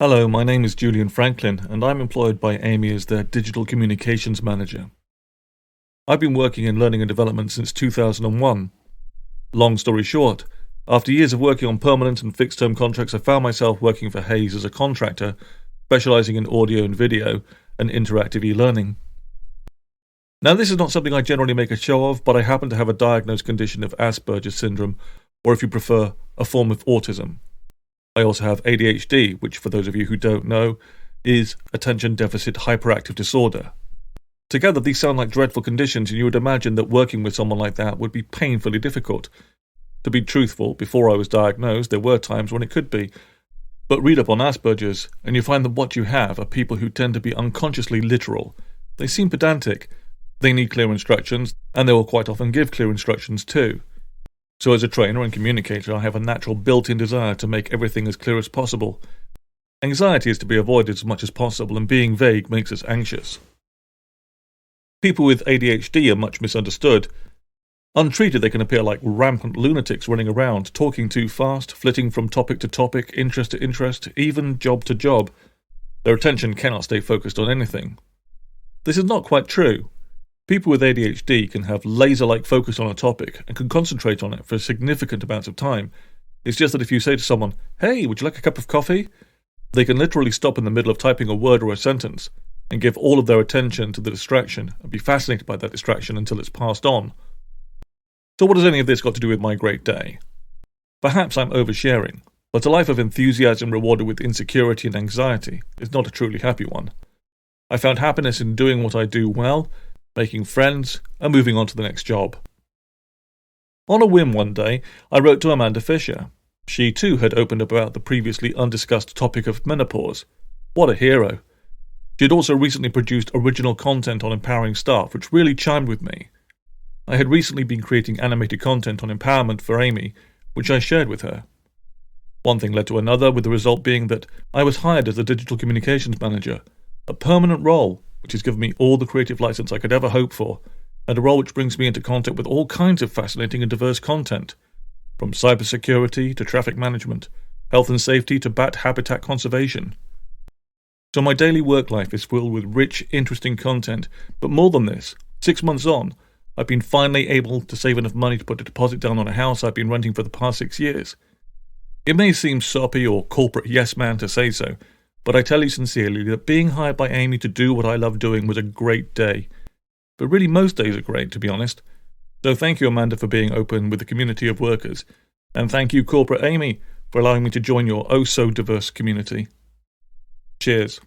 Hello, my name is Julian Franklin, and I'm employed by Amy as their Digital Communications Manager. I've been working in learning and development since 2001. Long story short, after years of working on permanent and fixed-term contracts, I found myself working for Hays as a contractor, specializing in audio and video and interactive e-learning. Now, this is not something I generally make a show of, but I happen to have a diagnosed condition of Asperger's syndrome, or if you prefer, a form of autism. I also have ADHD, which, for those of you who don't know, is Attention Deficit Hyperactive Disorder. Together, these sound like dreadful conditions, and you would imagine that working with someone like that would be painfully difficult. To be truthful, before I was diagnosed, there were times when it could be. But read up on Asperger's, and you find that what you have are people who tend to be unconsciously literal. They seem pedantic. They need clear instructions, and they will quite often give clear instructions too. So as a trainer and communicator, I have a natural built-in desire to make everything as clear as possible. Anxiety is to be avoided as much as possible, and being vague makes us anxious. People with ADHD are much misunderstood. Untreated, they can appear like rampant lunatics running around, talking too fast, flitting from topic to topic, interest to interest, even job to job. Their attention cannot stay focused on anything. This is not quite true. People with ADHD can have laser-like focus on a topic and can concentrate on it for significant amounts of time. It's just that if you say to someone, "Hey, would you like a cup of coffee?" they can literally stop in the middle of typing a word or a sentence and give all of their attention to the distraction and be fascinated by that distraction until it's passed on. So what has any of this got to do with my great day? Perhaps I'm oversharing, but a life of enthusiasm rewarded with insecurity and anxiety is not a truly happy one. I found happiness in doing what I do well, making friends, and moving on to the next job. On a whim one day, I wrote to Amanda Fisher. She too had opened about the previously undiscussed topic of menopause. What a hero. She had also recently produced original content on empowering staff, which really chimed with me. I had recently been creating animated content on empowerment for Amy, which I shared with her. One thing led to another, with the result being that I was hired as a digital communications manager, a permanent role which has given me all the creative license I could ever hope for, and a role which brings me into contact with all kinds of fascinating and diverse content, from cybersecurity to traffic management, health and safety to bat habitat conservation. So my daily work life is filled with rich, interesting content, but more than this, 6 months on, I've been finally able to save enough money to put a deposit down on a house I've been renting for the past 6 years. It may seem soppy or corporate yes-man to say so, but I tell you sincerely that being hired by Amy to do what I love doing was a great day. But really most days are great, to be honest. So thank you, Amanda, for being open with the community of workers. And thank you, corporate Amy, for allowing me to join your oh-so-diverse community. Cheers.